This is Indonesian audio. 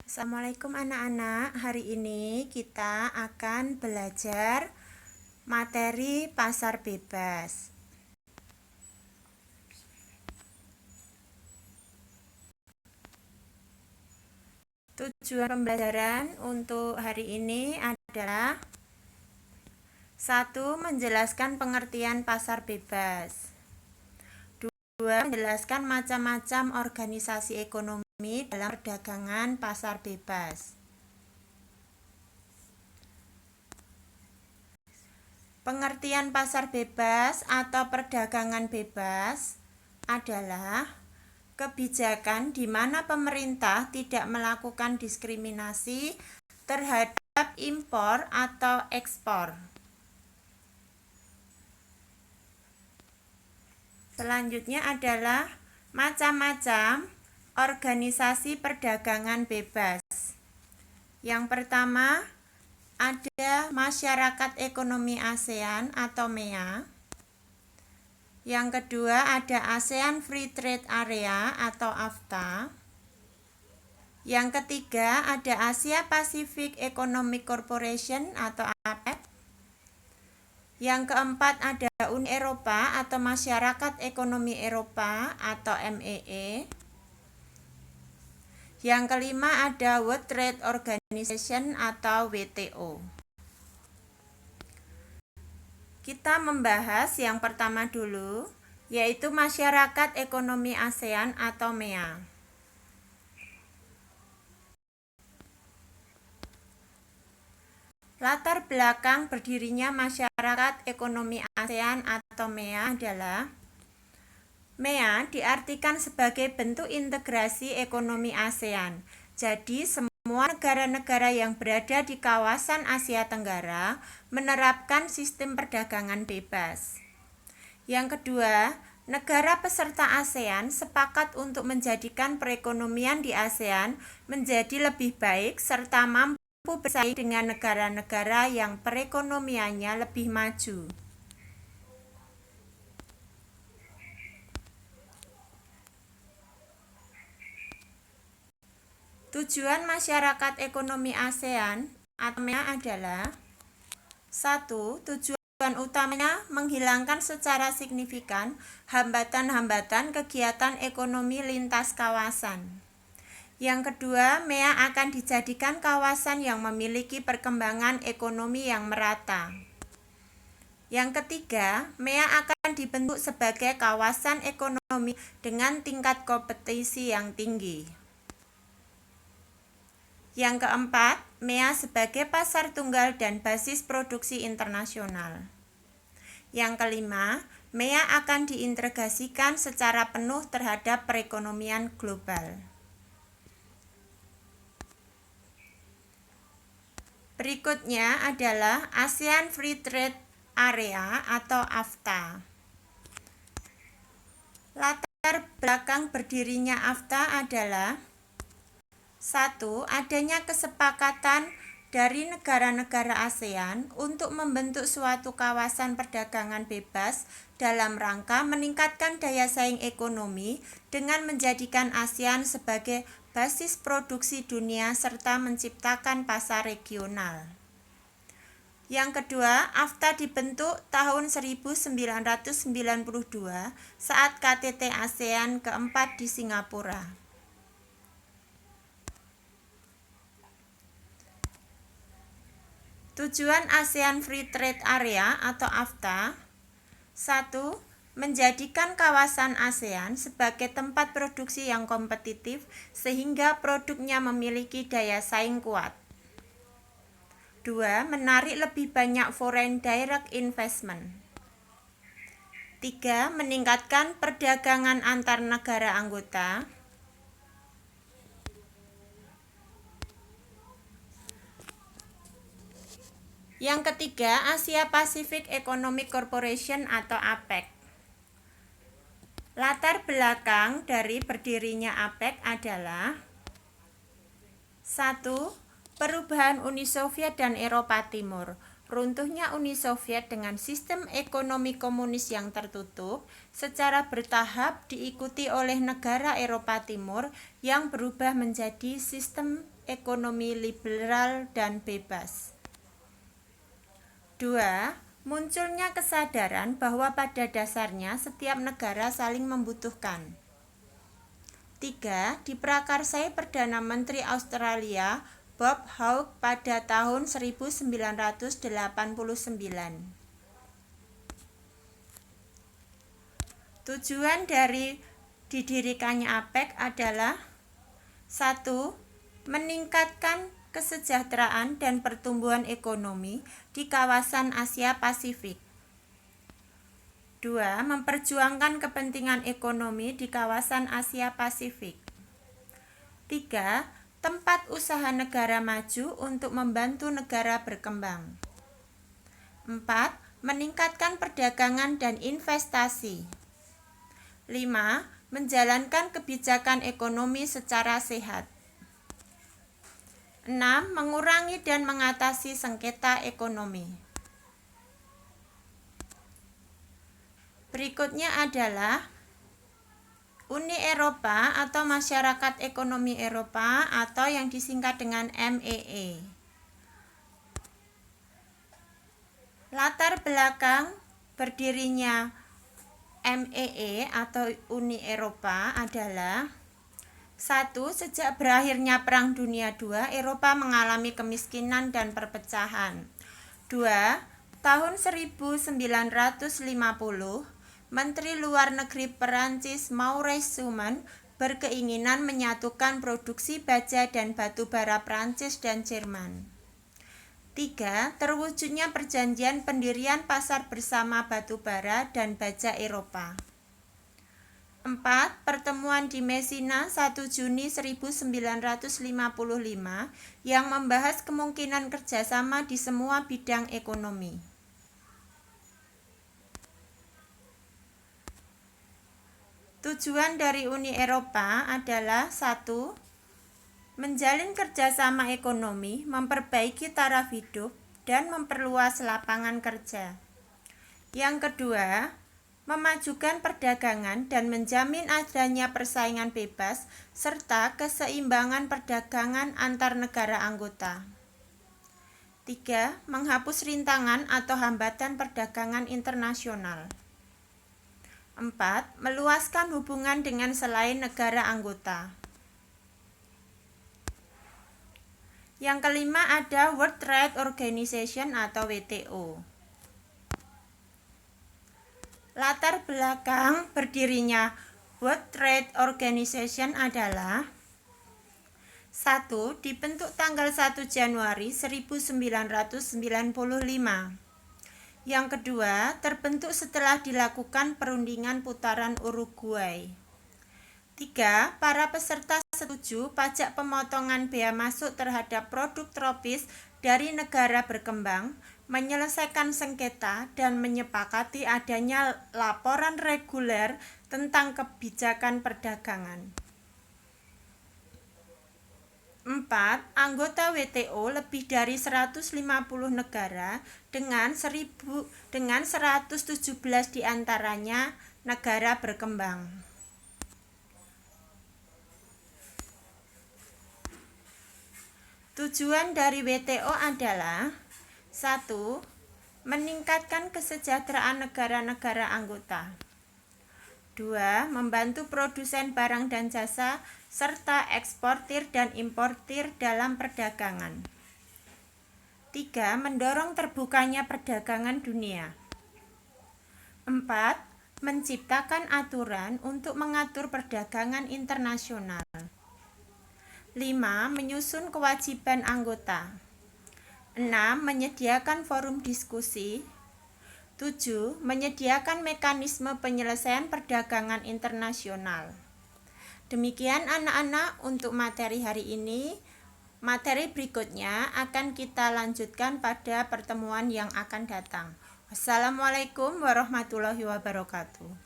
Assalamualaikum anak-anak. Hari ini kita akan belajar materi pasar bebas. Tujuan pembelajaran untuk hari ini adalah 1. Menjelaskan pengertian pasar bebas. 2. Menjelaskan macam-macam organisasi ekonomi dalam perdagangan pasar bebas. Pengertian pasar bebas atau perdagangan bebas adalah kebijakan di mana pemerintah tidak melakukan diskriminasi terhadap impor atau ekspor. Selanjutnya adalah macam-macam organisasi perdagangan bebas. Yang pertama ada Masyarakat Ekonomi ASEAN atau MEA. Yang kedua ada ASEAN Free Trade Area atau AFTA. Yang ketiga ada Asia Pacific Economic Corporation atau APEC. Yang keempat ada Uni Eropa atau Masyarakat Ekonomi Eropa atau MEE. Yang kelima ada World Trade Organization atau WTO. Kita membahas yang pertama dulu, yaitu Masyarakat Ekonomi ASEAN atau MEA. Latar belakang berdirinya Masyarakat Ekonomi ASEAN atau MEA adalah MEA diartikan sebagai bentuk integrasi ekonomi ASEAN. Jadi semua negara-negara yang berada di kawasan Asia Tenggara menerapkan sistem perdagangan bebas. Yang kedua, negara peserta ASEAN sepakat untuk menjadikan perekonomian di ASEAN menjadi lebih baik serta mampu bersaing dengan negara-negara yang perekonomiannya lebih maju. Tujuan Masyarakat Ekonomi ASEAN atau MEA adalah 1. Tujuan utamanya menghilangkan secara signifikan hambatan-hambatan kegiatan ekonomi lintas kawasan. Yang kedua, MEA akan dijadikan kawasan yang memiliki perkembangan ekonomi yang merata. Yang ketiga, MEA akan dibentuk sebagai kawasan ekonomi dengan tingkat kompetisi yang tinggi. Yang keempat, MEA sebagai pasar tunggal dan basis produksi internasional. Yang kelima, MEA akan diintegrasikan secara penuh terhadap perekonomian global. Berikutnya adalah ASEAN Free Trade Area atau AFTA. Latar belakang berdirinya AFTA adalah 1. Adanya kesepakatan dari negara-negara ASEAN untuk membentuk suatu kawasan perdagangan bebas dalam rangka meningkatkan daya saing ekonomi dengan menjadikan ASEAN sebagai basis produksi dunia serta menciptakan pasar regional. Yang kedua, AFTA dibentuk tahun 1992 saat KTT ASEAN keempat di Singapura. Tujuan ASEAN Free Trade Area atau AFTA 1. Menjadikan kawasan ASEAN sebagai tempat produksi yang kompetitif sehingga produknya memiliki daya saing kuat. 2. Menarik lebih banyak foreign direct investment. 3. Meningkatkan perdagangan antar negara anggota. Yang ketiga, Asia Pacific Economic Corporation atau APEC. Latar belakang dari berdirinya APEC adalah 1. Perubahan Uni Soviet dan Eropa Timur. Runtuhnya Uni Soviet dengan sistem ekonomi komunis yang tertutup secara bertahap diikuti oleh negara Eropa Timur yang berubah menjadi sistem ekonomi liberal dan bebas. 2. Munculnya kesadaran bahwa pada dasarnya setiap negara saling membutuhkan. 3. Diprakarsai Perdana Menteri Australia Bob Hawke pada tahun 1989. Tujuan dari didirikannya APEC adalah 1. Meningkatkan kesejahteraan dan pertumbuhan ekonomi di kawasan Asia Pasifik. 2. Memperjuangkan kepentingan ekonomi di kawasan Asia Pasifik. 3. Tempat usaha negara maju untuk membantu negara berkembang. 4. Meningkatkan perdagangan dan investasi. 5. Menjalankan kebijakan ekonomi secara sehat. 6. Mengurangi dan mengatasi sengketa ekonomi. Berikutnya adalah Uni Eropa atau Masyarakat Ekonomi Eropa atau yang disingkat dengan MEE. Latar belakang berdirinya MEE atau Uni Eropa adalah 1. Sejak berakhirnya Perang Dunia II, Eropa mengalami kemiskinan dan perpecahan. 2. Tahun 1950, Menteri Luar Negeri Perancis Maurice Schumann berkeinginan menyatukan produksi baja dan batu bara Prancis dan Jerman. 3. Terwujudnya perjanjian pendirian pasar bersama batu bara dan baja Eropa. 4. Pertemuan di Messina 1 Juni 1955 yang membahas kemungkinan kerjasama di semua bidang ekonomi. Tujuan dari Uni Eropa adalah 1. Menjalin kerjasama ekonomi, memperbaiki taraf hidup, dan memperluas lapangan kerja. Yang kedua, memajukan perdagangan dan menjamin adanya persaingan bebas serta keseimbangan perdagangan antar negara anggota. 3. Menghapus rintangan atau hambatan perdagangan internasional. 4. Meluaskan hubungan dengan selain negara anggota. Yang kelima ada World Trade Organization atau WTO. Latar belakang berdirinya World Trade Organization adalah 1. Dibentuk tanggal 1 Januari 1995. Yang kedua, terbentuk setelah dilakukan perundingan putaran Uruguay. 3. Para peserta setuju pajak pemotongan bea masuk terhadap produk tropis dari negara berkembang, menyelesaikan sengketa, dan menyepakati adanya laporan reguler tentang kebijakan perdagangan. 4. Anggota WTO lebih dari 150 negara dengan 117 diantaranya negara berkembang. Tujuan dari WTO adalah 1. Meningkatkan kesejahteraan negara-negara anggota. 2. Membantu produsen barang dan jasa serta eksportir dan importir dalam perdagangan. 3. Mendorong terbukanya perdagangan dunia. 4. Menciptakan aturan untuk mengatur perdagangan internasional. 5. Menyusun kewajiban anggota. 6. Menyediakan forum diskusi. 7. Menyediakan mekanisme penyelesaian perdagangan internasional. Demikian anak-anak untuk materi hari ini. Materi berikutnya akan kita lanjutkan pada pertemuan yang akan datang. Wassalamualaikum warahmatullahi wabarakatuh.